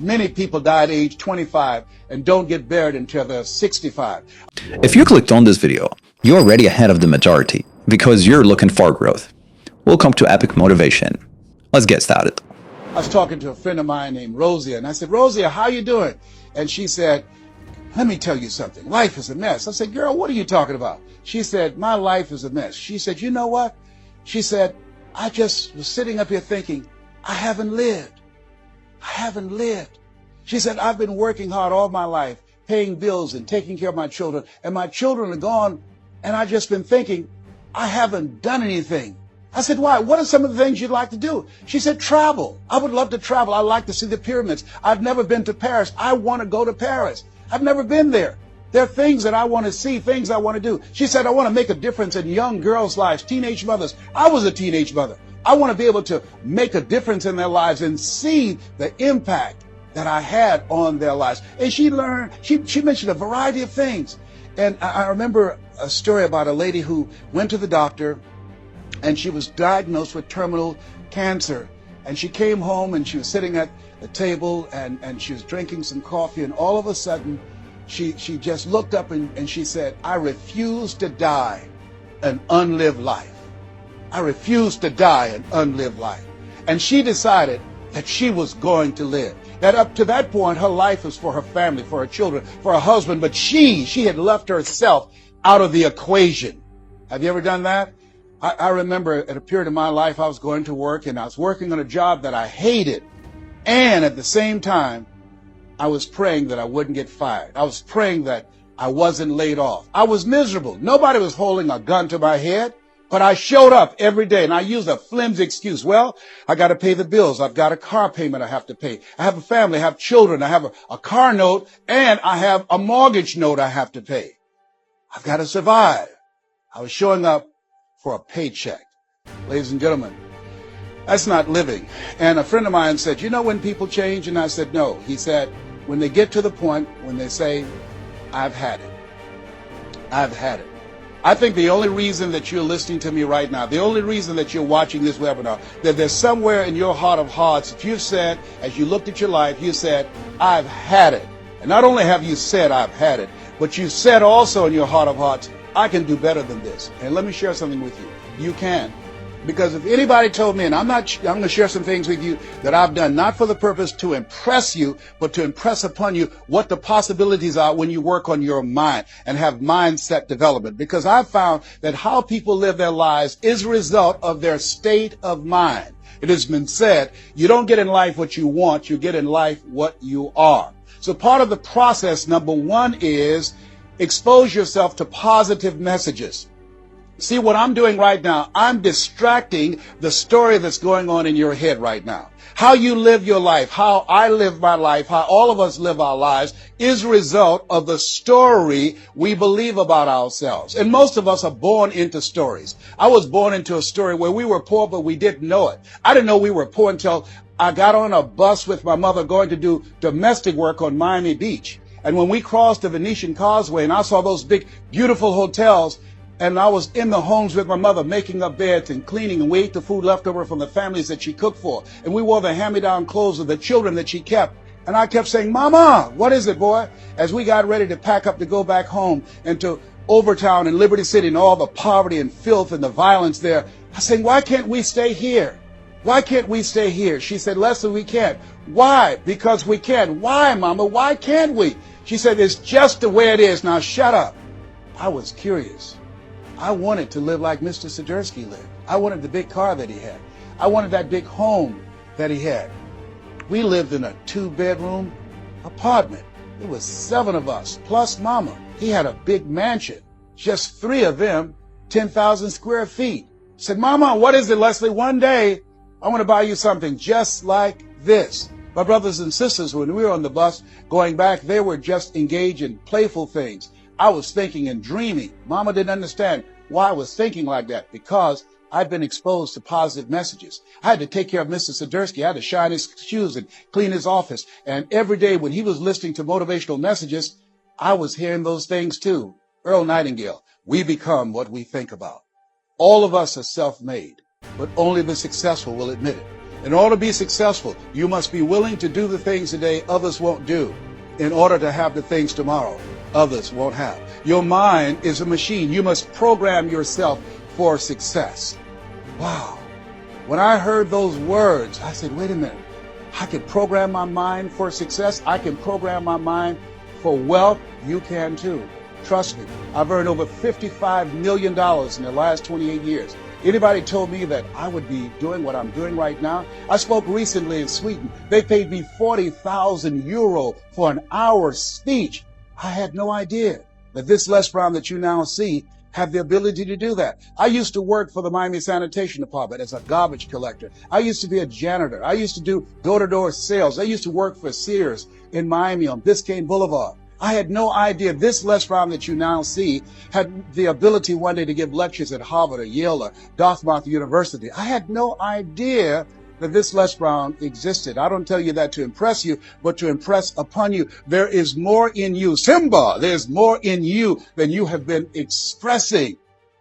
Many people die at age 25 and don't get buried until they're 65. If you clicked on this video, you're already ahead of the majority because you're looking for growth. Welcome to Epic Motivation. Let's get started. I was talking to a friend of mine named Rosia, and I said, Rosia, how you doing? And she said, let me tell you something. Life is a mess. I said, girl, what are you talking about? She said, my life is a mess. She said, you know what? She said, I just was sitting up here thinking, I haven't lived. I haven't lived. She said, I've been working hard all my life, paying bills and taking care of my children, and my children are gone, and I've just been thinking, I haven't done anything. I said, why? What are some of the things you'd like to do? She said, travel. I would love to travel. I'd like to see the pyramids. I've never been to Paris. I want to go to Paris. I've never been there. There are things that I want to see, things I want to do. She said, I want to make a difference in young girls' lives, teenage mothers. I was a teenage mother. I want to be able to make a difference in their lives and see the impact that I had on their lives. And she mentioned a variety of things. And I remember a story about a lady who went to the doctor and she was diagnosed with terminal cancer. And she came home and she was sitting at the table and she was drinking some coffee, and all of a sudden she just looked up and she said, I refuse to die an unlived life. I refuse to die an unlived life. And she decided that she was going to live. That up to that point, her life was for her family, for her children, for her husband, but she had left herself out of the equation. Have you ever done that? I remember at a period of my life, I was going to work and I was working on a job that I hated. And at the same time, I was praying that I wouldn't get fired. I was praying that I wasn't laid off. I was miserable. Nobody was holding a gun to my head, but I showed up every day and I used a flimsy excuse. Well, I got to pay the bills. I've got a car payment I have to pay. I have a family, I have children, I have a car note, and I have a mortgage note I have to pay. I've got to survive. I was showing up for a paycheck. Ladies and gentlemen, that's not living. And a friend of mine said, you know when people change? And I said, no. He said, when they get to the point when they say, I've had it. I've had it. I think the only reason that you're listening to me right now, the only reason that you're watching this webinar, that there's somewhere in your heart of hearts, if you've said, as you looked at your life, you said, I've had it. And not only have you said, I've had it, but you said also in your heart of hearts, I can do better than this. And let me share something with you. You can. Because if anybody told me, and I'm going to share some things with you that I've done, not for the purpose to impress you, but to impress upon you what the possibilities are when you work on your mind and have mindset development. Because I've found that how people live their lives is a result of their state of mind. It has been said, you don't get in life what you want, you get in life what you are. So part of the process, number one, is expose yourself to positive messages. See what I'm doing right now? I'm distracting the story that's going on in your head right now. How you live your life, how I live my life, how all of us live our lives is a result of the story we believe about ourselves. And most of us are born into stories. I was born into a story where we were poor, but we didn't know it. I didn't know we were poor until I got on a bus with my mother going to do domestic work on Miami Beach. And when we crossed the Venetian Causeway and I saw those big, beautiful hotels, and I was in the homes with my mother making up beds and cleaning, and we ate the food left over from the families that she cooked for. And we wore the hand-me-down clothes of the children that she kept. And I kept saying, Mama, what is it, boy? As we got ready to pack up to go back home into Overtown and Liberty City and all the poverty and filth and the violence there, I was saying, why can't we stay here? Why can't we stay here? She said, Leslie, we can't. Why? Because we can. Why, Mama? Why can't we? She said, it's just the way it is. Now shut up. I was curious. I wanted to live like Mr. Swiderski lived. I wanted the big car that he had. I wanted that big home that he had. We lived in a 2-bedroom apartment. It was 7 of us, plus Mama. He had a big mansion, just 3 of them, 10,000 square feet. I said, Mama, what is it, Leslie? One day, I want to buy you something just like this. My brothers and sisters, when we were on the bus going back, they were just engaged in playful things. I was thinking and dreaming. Mama didn't understand why I was thinking like that, because I'd been exposed to positive messages. I had to take care of Mr. Swiderski. I had to shine his shoes and clean his office. And every day when he was listening to motivational messages, I was hearing those things too. Earl Nightingale, we become what we think about. All of us are self-made, but only the successful will admit it. In order to be successful, you must be willing to do the things today others won't do in order to have the things tomorrow others won't have. Your mind is a machine. You must program yourself for success. Wow. When I heard those words, I said, wait a minute. I can program my mind for success. I can program my mind for wealth. You can too. Trust me. I've earned over $55 million in the last 28 years. Anybody told me that I would be doing what I'm doing right now? I spoke recently in Sweden. They paid me 40,000 euro for an hour speech. I had no idea that this Les Brown that you now see had the ability to do that. I used to work for the Miami Sanitation Department as a garbage collector. I used to be a janitor. I used to do door-to-door sales. I used to work for Sears in Miami on Biscayne Boulevard. I had no idea this Les Brown that you now see had the ability one day to give lectures at Harvard or Yale or Dartmouth University. I had no idea that this Les Brown existed. I don't tell you that to impress you, but to impress upon you. There is more in you. Simba, there's more in you than you have been expressing.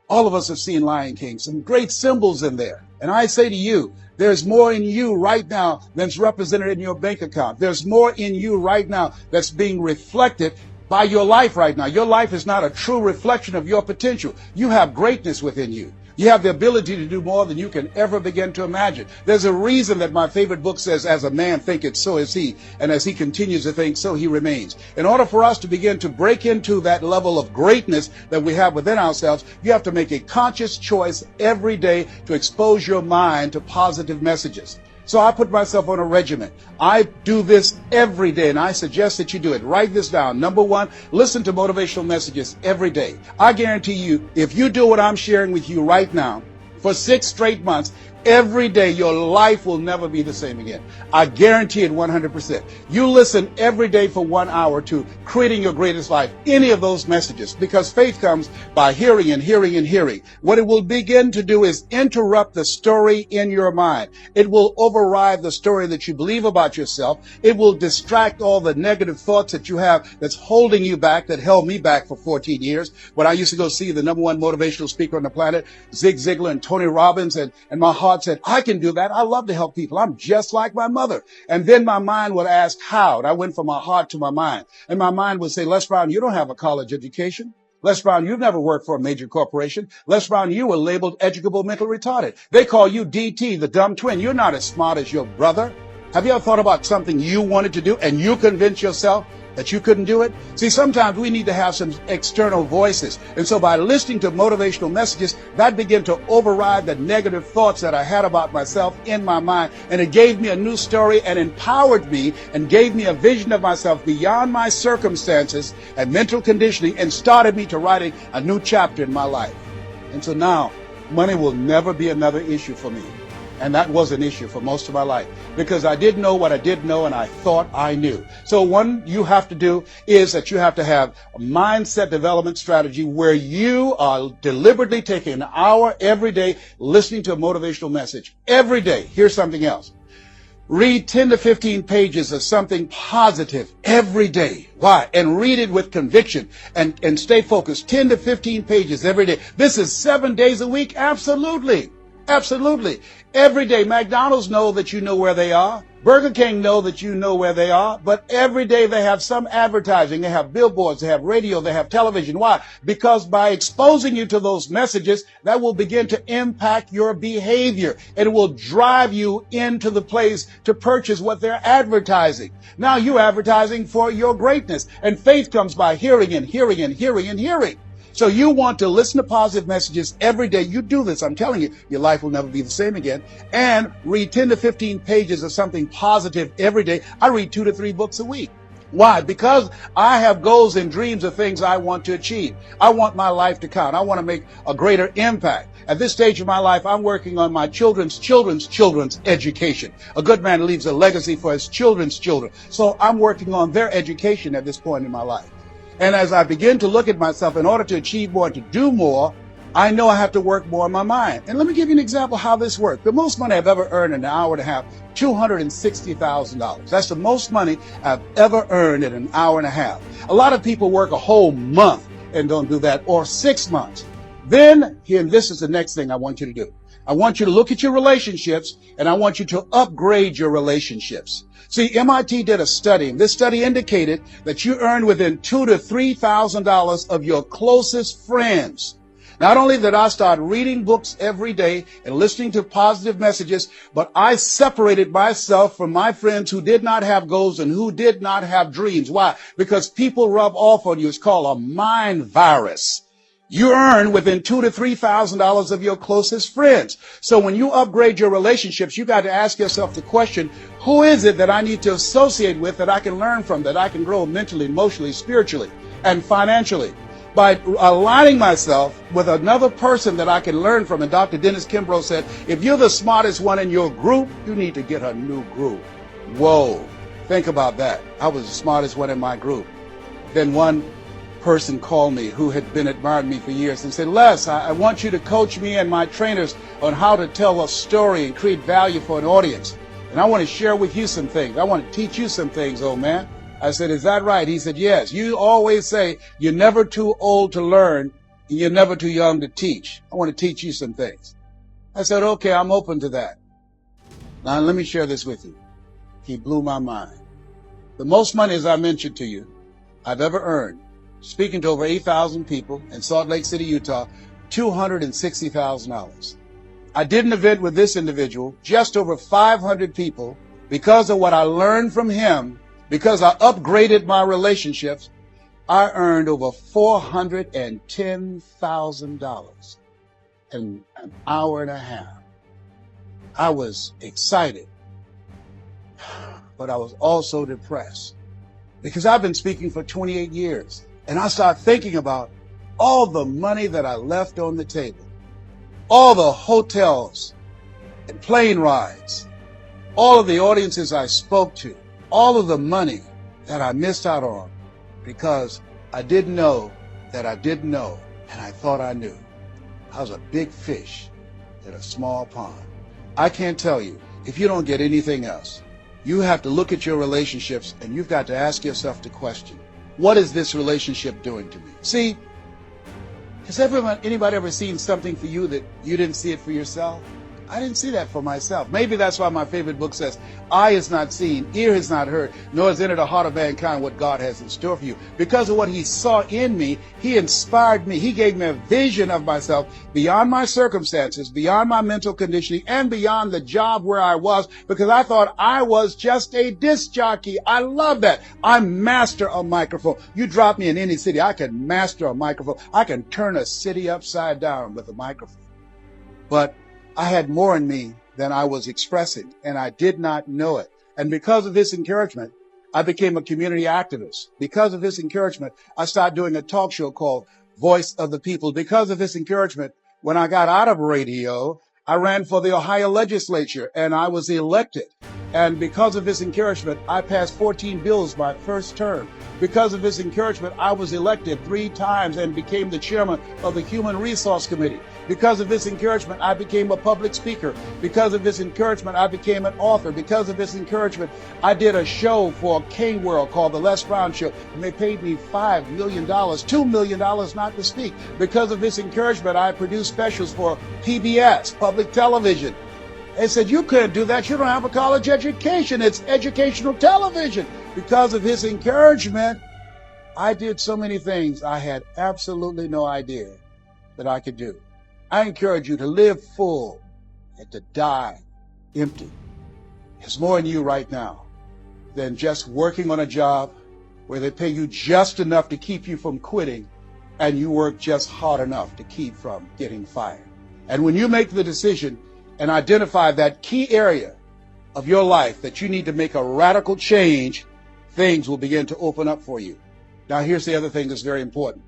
All of us have seen Lion King, some great symbols in there. And I say to you, there's more in you right now than's represented in your bank account. There's more in you right now that's being reflected by your life right now. Your life is not a true reflection of your potential. You have greatness within you. You have the ability to do more than you can ever begin to imagine. There's a reason that my favorite book says, as a man thinketh, so is he. And as he continues to think, so he remains. In order for us to begin to break into that level of greatness that we have within ourselves, you have to make a conscious choice every day to expose your mind to positive messages. So I put myself on a regimen. I do this every day, and I suggest that you do it. Write this down. Number one, listen to motivational messages every day. I guarantee you, if you do what I'm sharing with you right now for 6 straight months, every day your life will never be the same again. I guarantee it 100%. You listen every day for 1 hour to Creating Your Greatest Life, any of those messages, because faith comes by hearing and hearing and hearing. What it will begin to do is interrupt the story in your mind. It will override the story that you believe about yourself. It will distract all the negative thoughts that you have that's holding you back, that held me back for 14 years. When I used to go see the #1 motivational speaker on the planet, Zig Ziglar and Tony Robbins, and my heart said, I can do that. I love to help people. I'm just like my mother. And then my mind would ask how. And I went from my heart to my mind. And my mind would say, Les Brown, you don't have a college education. Les Brown, you've never worked for a major corporation. Les Brown, you were labeled educable mental retarded. They call you DT, the dumb twin. You're not as smart as your brother. Have you ever thought about something you wanted to do and you convinced yourself that you couldn't do it? See, sometimes we need to have some external voices. And so by listening to motivational messages, that began to override the negative thoughts that I had about myself in my mind. And it gave me a new story and empowered me and gave me a vision of myself beyond my circumstances and mental conditioning and started me to writing a new chapter in my life. And so now, money will never be another issue for me. And that was an issue for most of my life because I didn't know what I didn't know and I thought I knew. So one you have to do is that you have to have a mindset development strategy where you are deliberately taking an hour every day listening to a motivational message. Every day. Here's something else. Read 10 to 15 pages of something positive every day. Why? And read it with conviction and stay focused. 10 to 15 pages every day. This is 7 days a week? Absolutely. Absolutely. Every day, McDonald's know that you know where they are. Burger King know that you know where they are. But every day they have some advertising. They have billboards, they have radio, they have television. Why? Because by exposing you to those messages, that will begin to impact your behavior. And it will drive you into the place to purchase what they're advertising. Now you're advertising for your greatness. And faith comes by hearing and hearing and hearing and hearing. So you want to listen to positive messages every day. You do this. I'm telling you, your life will never be the same again. And read 10 to 15 pages of something positive every day. I read 2 to 3 books a week. Why? Because I have goals and dreams of things I want to achieve. I want my life to count. I want to make a greater impact. At this stage of my life, I'm working on my children's education. A good man leaves a legacy for his children's children. So I'm working on their education at this point in my life. And as I begin to look at myself, in order to achieve more, to do more, I know I have to work more on my mind. And let me give you an example how this works. The most money I've ever earned in an hour and a half, $260,000. That's the most money I've ever earned in an hour and a half. A lot of people work a whole month and don't do that, or 6 months. Then, here, and this is the next thing I want you to do. I want you to look at your relationships, and I want you to upgrade your relationships. See, MIT did a study, and this study indicated that you earn within $2,000 to $3,000 of your closest friends. Not only did I start reading books every day and listening to positive messages, but I separated myself from my friends who did not have goals and who did not have dreams. Why? Because people rub off on you. It's called a mind virus. You earn within $2,000 to $3,000 of your closest friends. So when you upgrade your relationships, you got to ask yourself the question, who is it that I need to associate with, that I can learn from, that I can grow mentally, emotionally, spiritually, and financially? By aligning myself with another person that I can learn from. And Dr. Dennis Kimbrough said, if you're the smartest one in your group, you need to get a new group. Whoa, think about that. I was the smartest one in my group. Then one person called me who had been admiring me for years and said, Les, I want you to coach me and my trainers on how to tell a story and create value for an audience. And I want to share with you some things. I want to teach you some things, old man. I said, is that right? He said, yes. You always say you're never too old to learn and you're never too young to teach. I want to teach you some things. I said, okay, I'm open to that. Now, let me share this with you. He blew my mind. The most money, as I mentioned to you, I've ever earned, speaking to over 8,000 people in Salt Lake City, Utah, $260,000. I did an event with this individual, just over 500 people, because of what I learned from him. Because I upgraded my relationships, I earned over $410,000 in an hour and a half. I was excited, but I was also depressed because I've been speaking for 28 years. And I started thinking about all the money that I left on the table, all the hotels and plane rides, all of the audiences I spoke to, all of the money that I missed out on because I didn't know that I didn't know, and I thought I knew. I was a big fish in a small pond. I can't tell you, if you don't get anything else, you have to look at your relationships and you've got to ask yourself the question, what is this relationship doing to me? See, has anybody ever seen something for you that you didn't see it for yourself? I didn't see that for myself. Maybe that's why my favorite book says, eye has not seen, ear has not heard, nor has entered the heart of mankind what God has in store for you. Because of what he saw in me, he inspired me. He gave me a vision of myself beyond my circumstances, beyond my mental conditioning, and beyond the job where I was, because I thought I was just a disc jockey. I love that. I master a microphone. You drop me in any city, I can master a microphone. I can turn a city upside down with a microphone. But I had more in me than I was expressing, and I did not know it. And because of this encouragement, I became a community activist. Because of this encouragement, I started doing a talk show called Voice of the People. Because of this encouragement, when I got out of radio, I ran for the Ohio legislature and I was elected. And because of this encouragement, I passed 14 bills my first term. Because of this encouragement, I was elected 3 times and became the chairman of the Human Resource Committee. Because of this encouragement, I became a public speaker. Because of this encouragement, I became an author. Because of this encouragement, I did a show for K World called The Les Brown Show, and they paid me $5 million, $2 million not to speak. Because of this encouragement, I produced specials for PBS, public television. They said, you couldn't do that. You don't have a college education. It's educational television. Because of his encouragement, I did so many things I had absolutely no idea that I could do. I encourage you to live full and to die empty. There's more in you right now than just working on a job where they pay you just enough to keep you from quitting and you work just hard enough to keep from getting fired. And when you make the decision and identify that key area of your life that you need to make a radical change, things will begin to open up for you. Now, here's the other thing that's very important.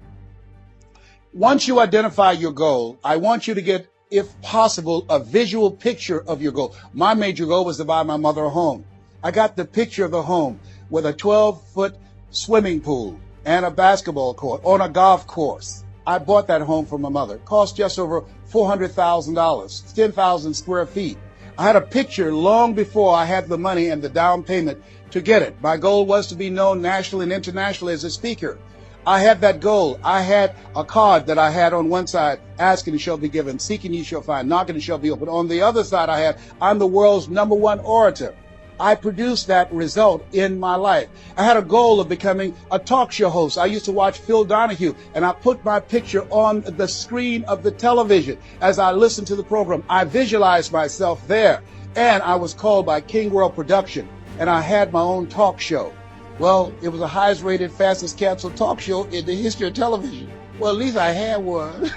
Once you identify your goal, I want you to get, if possible, a visual picture of your goal. My major goal was to buy my mother a home. I got the picture of the home with a 12-foot swimming pool and a basketball court on a golf course. I bought that home for my mother. It cost just over $400,000, 10,000 square feet. I had a picture long before I had the money and the down payment to get it. My goal was to be known nationally and internationally as a speaker. I had that goal. I had a card that I had on one side, asking and shall be given, seeking you shall find, knocking and shall be opened. On the other side I had, I'm the world's #1 orator. I produced that result in my life. I had a goal of becoming a talk show host. I used to watch Phil Donahue, and I put my picture on the screen of the television. As I listened to the program, I visualized myself there. And I was called by King World Production, and I had my own talk show. Well, it was the highest rated, fastest canceled talk show in the history of television. Well, at least I had one.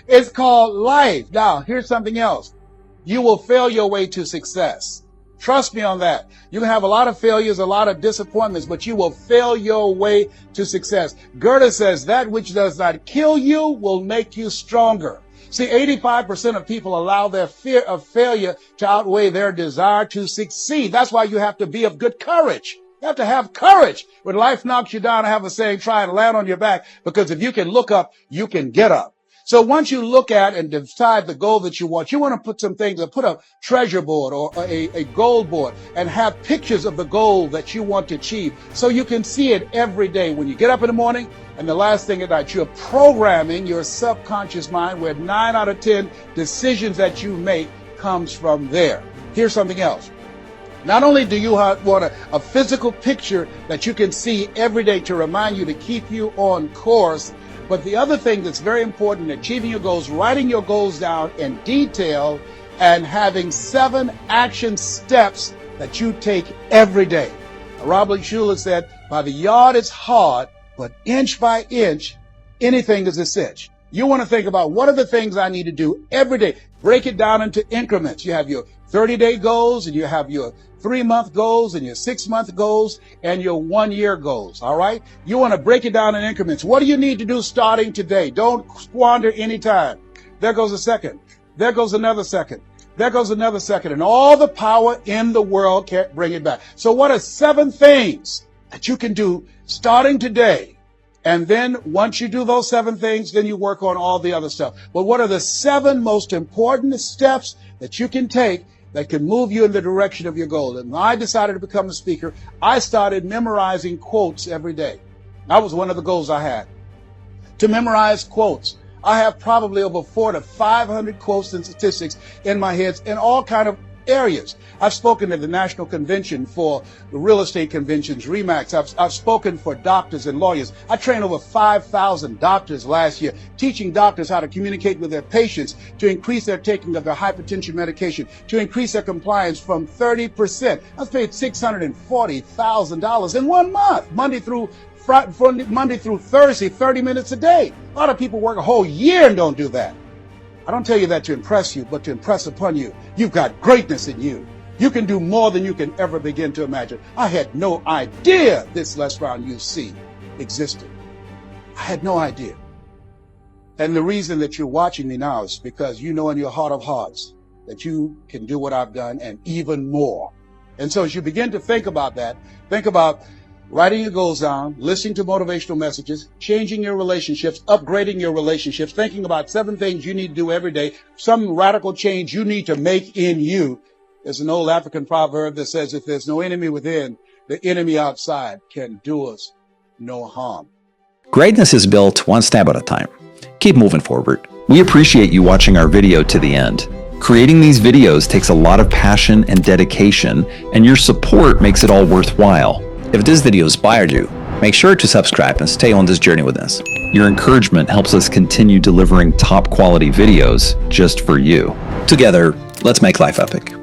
It's called life. Now, here's something else. You will fail your way to success. Trust me on that. You can have a lot of failures, a lot of disappointments, but you will fail your way to success. Goethe says that which does not kill you will make you stronger. See, 85% of people allow their fear of failure to outweigh their desire to succeed. That's why you have to be of good courage. You have to have courage. When life knocks you down, I have a saying, try and land on your back, because if you can look up, you can get up. So once you look at and decide the goal that you want to put some things, put a treasure board or a goal board and have pictures of the goal that you want to achieve so you can see it every day when you get up in the morning and the last thing at night. You're programming your subconscious mind where 9 out of 10 decisions that you make comes from there. Here's something else. Not only do you want a physical picture that you can see every day to remind you to keep you on course, but the other thing that's very important in achieving your goals, writing your goals down in detail and having 7 action steps that you take every day. Robert Schuller said, by the yard it's hard, but inch by inch, anything is a cinch. You want to think about what are the things I need to do every day. Break it down into increments. You have your 30-day goals, and you have your 3-month goals, and your 6-month goals, and your 1-year goals. All right? You want to break it down in increments. What do you need to do starting today? Don't squander any time. There goes a second. There goes another second. There goes another second. And all the power in the world can't bring it back. So what are 7 things that you can do starting today? And then once you do those 7 things, then you work on all the other stuff. But what are the 7 most important steps that you can take that can move you in the direction of your goal? And when I decided to become a speaker, I started memorizing quotes every day. That was one of the goals I had, to memorize quotes. I have probably over 400 to 500 quotes and statistics in my head in all kind of areas. I've spoken at the National Convention for the real estate conventions, RE/MAX. I've spoken for doctors and lawyers. I trained over 5,000 doctors last year, teaching doctors how to communicate with their patients to increase their taking of their hypertension medication, to increase their compliance from 30%. I was paid $640,000 in 1 month, Monday through Thursday, 30 minutes a day. A lot of people work a whole year and don't do that. I don't tell you that to impress you, but to impress upon you. You've got greatness in you. You can do more than you can ever begin to imagine. I had no idea this Les Brown UC existed. I had no idea. And the reason that you're watching me now is because you know in your heart of hearts that you can do what I've done and even more. And so as you begin to think about that, think about writing your goals down, listening to motivational messages, changing your relationships, upgrading your relationships, thinking about 7 things you need to do every day, some radical change you need to make in you. There's an old African proverb that says, if there's no enemy within, the enemy outside can do us no harm. Greatness is built one step at a time. Keep moving forward. We appreciate you watching our video to the end. Creating these videos takes a lot of passion and dedication, and your support makes it all worthwhile. If this video inspired you, make sure to subscribe and stay on this journey with us. Your encouragement helps us continue delivering top quality videos just for you. Together, let's make life epic.